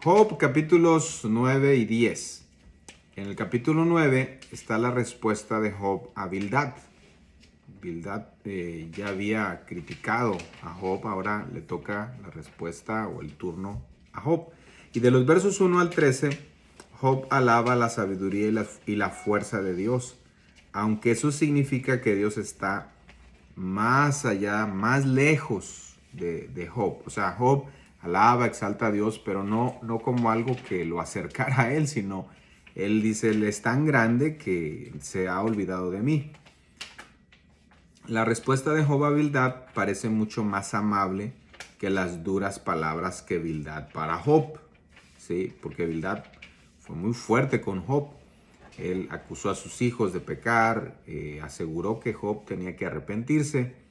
Job capítulos 9 y 10. En el capítulo 9 está la respuesta de Job a Bildad. Bildad ya había criticado a Job, ahora le toca la respuesta o el turno a Job. Y de los versos 1 al 13, Job alaba la sabiduría y la fuerza de Dios, aunque eso significa que Dios está más allá, más lejos de Job. O sea, Job alaba, exalta a Dios, pero no como algo que lo acercara a él, sino él dice, él es tan grande que se ha olvidado de mí. La respuesta de Job a Bildad parece mucho más amable que las duras palabras que Bildad para Job, ¿sí? Porque Bildad fue muy fuerte con Job. Él acusó a sus hijos de pecar, aseguró que Job tenía que arrepentirse.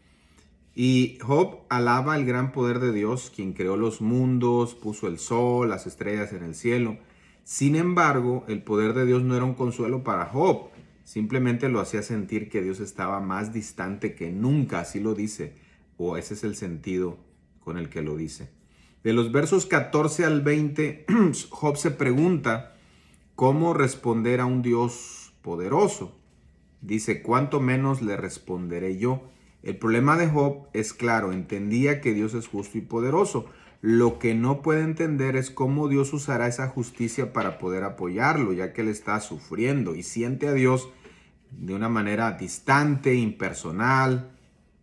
Y Job alaba el gran poder de Dios, quien creó los mundos, puso el sol, las estrellas en el cielo. Sin embargo, el poder de Dios no era un consuelo para Job. Simplemente lo hacía sentir que Dios estaba más distante que nunca, así lo dice, o ese es el sentido con el que lo dice. De los versos 14 al 20, Job se pregunta cómo responder a un Dios poderoso. Dice, ¿cuánto menos le responderé yo? El problema de Job es claro, entendía que Dios es justo y poderoso. Lo que no puede entender es cómo Dios usará esa justicia para poder apoyarlo, ya que él está sufriendo y siente a Dios de una manera distante, impersonal.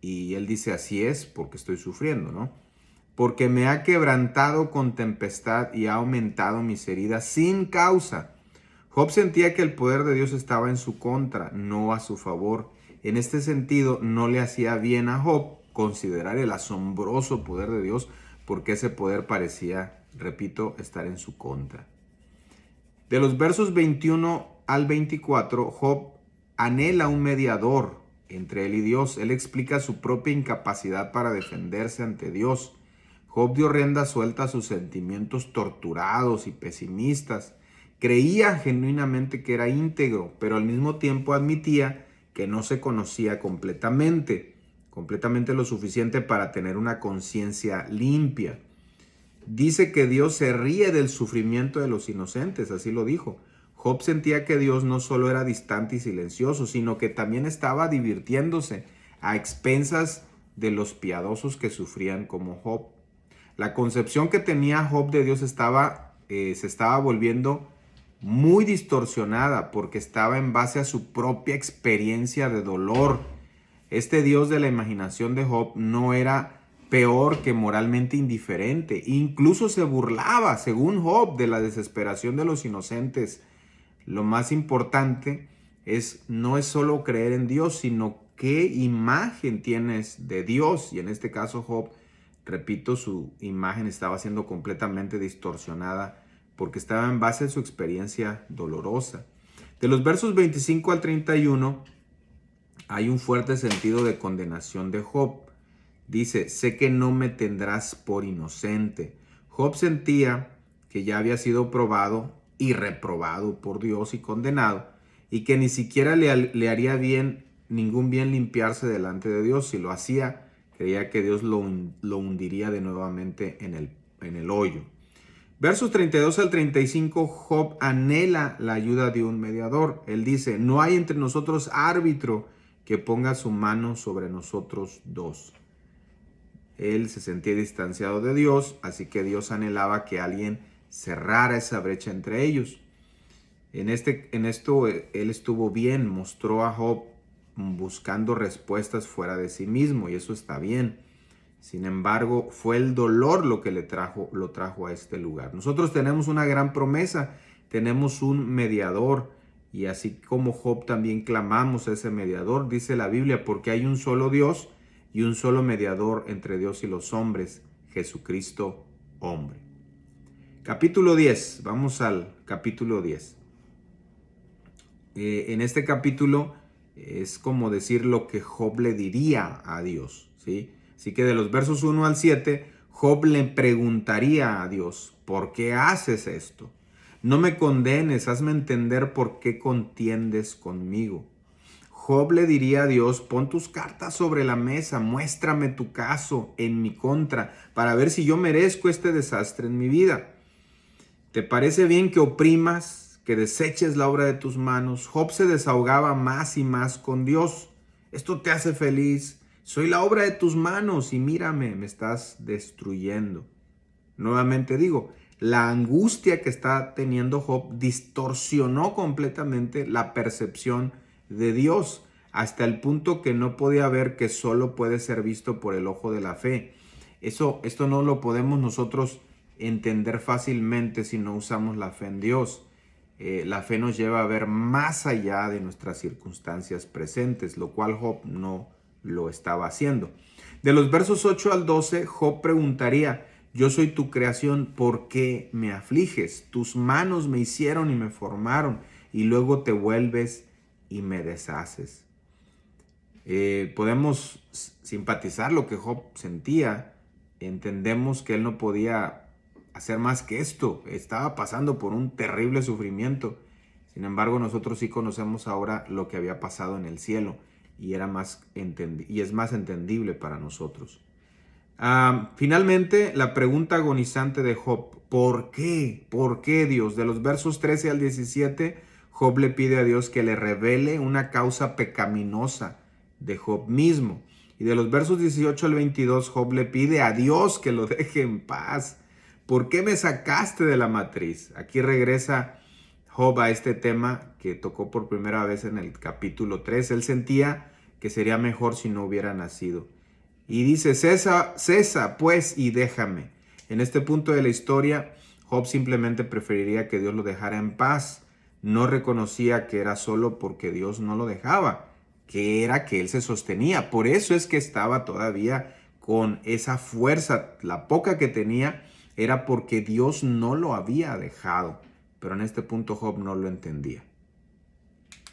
Y él dice, así es porque estoy sufriendo, ¿no? Porque me ha quebrantado con tempestad y ha aumentado mis heridas sin causa. Job sentía que el poder de Dios estaba en su contra, no a su favor. En este sentido, no le hacía bien a Job considerar el asombroso poder de Dios, porque ese poder parecía, repito, estar en su contra. De los versos 21 al 24, Job anhela un mediador entre él y Dios. Él explica su propia incapacidad para defenderse ante Dios. Job dio rienda suelta a sus sentimientos torturados y pesimistas. Creía genuinamente que era íntegro, pero al mismo tiempo admitía que no se conocía completamente lo suficiente para tener una conciencia limpia. Dice que Dios se ríe del sufrimiento de los inocentes, así lo dijo. Job sentía que Dios no solo era distante y silencioso, sino que también estaba divirtiéndose a expensas de los piadosos que sufrían como Job. La concepción que tenía Job de Dios se estaba volviendo muy distorsionada porque estaba en base a su propia experiencia de dolor. Este Dios de la imaginación de Job no era peor que moralmente indiferente. Incluso se burlaba, según Job, de la desesperación de los inocentes. Lo más importante no es solo creer en Dios, sino qué imagen tienes de Dios. Y en este caso Job, repito, su imagen estaba siendo completamente distorsionada porque estaba en base a su experiencia dolorosa. De los versos 25 al 31 hay un fuerte sentido de condenación de Job. Dice, sé que no me tendrás por inocente. Job sentía que ya había sido probado y reprobado por Dios y condenado, y que ni siquiera le haría ningún bien limpiarse delante de Dios. Si lo hacía, creía que Dios lo hundiría de nuevamente en el hoyo. Versos 32 al 35, Job anhela la ayuda de un mediador. Él dice, no hay entre nosotros árbitro que ponga su mano sobre nosotros dos. Él se sentía distanciado de Dios, así que Dios anhelaba que alguien cerrara esa brecha entre ellos. En esto él estuvo bien, mostró a Job buscando respuestas fuera de sí mismo, y eso está bien. Sin embargo, fue el dolor lo que lo trajo a este lugar. Nosotros tenemos una gran promesa, tenemos un mediador, y así como Job también clamamos a ese mediador, dice la Biblia, porque hay un solo Dios y un solo mediador entre Dios y los hombres, Jesucristo hombre. Capítulo 10, vamos al capítulo 10. En este capítulo es como decir lo que Job le diría a Dios, ¿sí? Así que de los versos 1 al 7, Job le preguntaría a Dios, ¿por qué haces esto? No me condenes, hazme entender por qué contiendes conmigo. Job le diría a Dios, pon tus cartas sobre la mesa, muéstrame tu caso en mi contra, para ver si yo merezco este desastre en mi vida. ¿Te parece bien que oprimas, que deseches la obra de tus manos? Job se desahogaba más y más con Dios. Esto te hace feliz. Soy la obra de tus manos y mírame, me estás destruyendo. Nuevamente digo, la angustia que está teniendo Job distorsionó completamente la percepción de Dios, hasta el punto que no podía ver que solo puede ser visto por el ojo de la fe. Esto no lo podemos nosotros entender fácilmente si no usamos la fe en Dios. La fe nos lleva a ver más allá de nuestras circunstancias presentes, lo cual Job no lo estaba haciendo. De los versos 8 al 12, Job preguntaría: yo soy tu creación, ¿por qué me afliges? Tus manos me hicieron y me formaron, y luego te vuelves y me deshaces. Podemos simpatizar lo que Job sentía. Entendemos que él no podía hacer más que esto. Estaba pasando por un terrible sufrimiento. Sin embargo, nosotros sí conocemos ahora lo que había pasado en el cielo y es más entendible para nosotros. Finalmente, la pregunta agonizante de Job: ¿por qué? ¿Por qué, Dios? De los versos 13 al 17, Job le pide a Dios que le revele una causa pecaminosa de Job mismo. Y de los versos 18 al 22, Job le pide a Dios que lo deje en paz. ¿Por qué me sacaste de la matriz? Aquí regresa Job a este tema que tocó por primera vez en el capítulo 3. Él sentía que sería mejor si no hubiera nacido. Y dice: cesa pues y déjame. En este punto de la historia, Job simplemente preferiría que Dios lo dejara en paz. No reconocía que era solo porque Dios no lo dejaba, que era que él se sostenía. Por eso es que estaba todavía con esa fuerza. La poca que tenía era porque Dios no lo había dejado. Pero en este punto Job no lo entendía.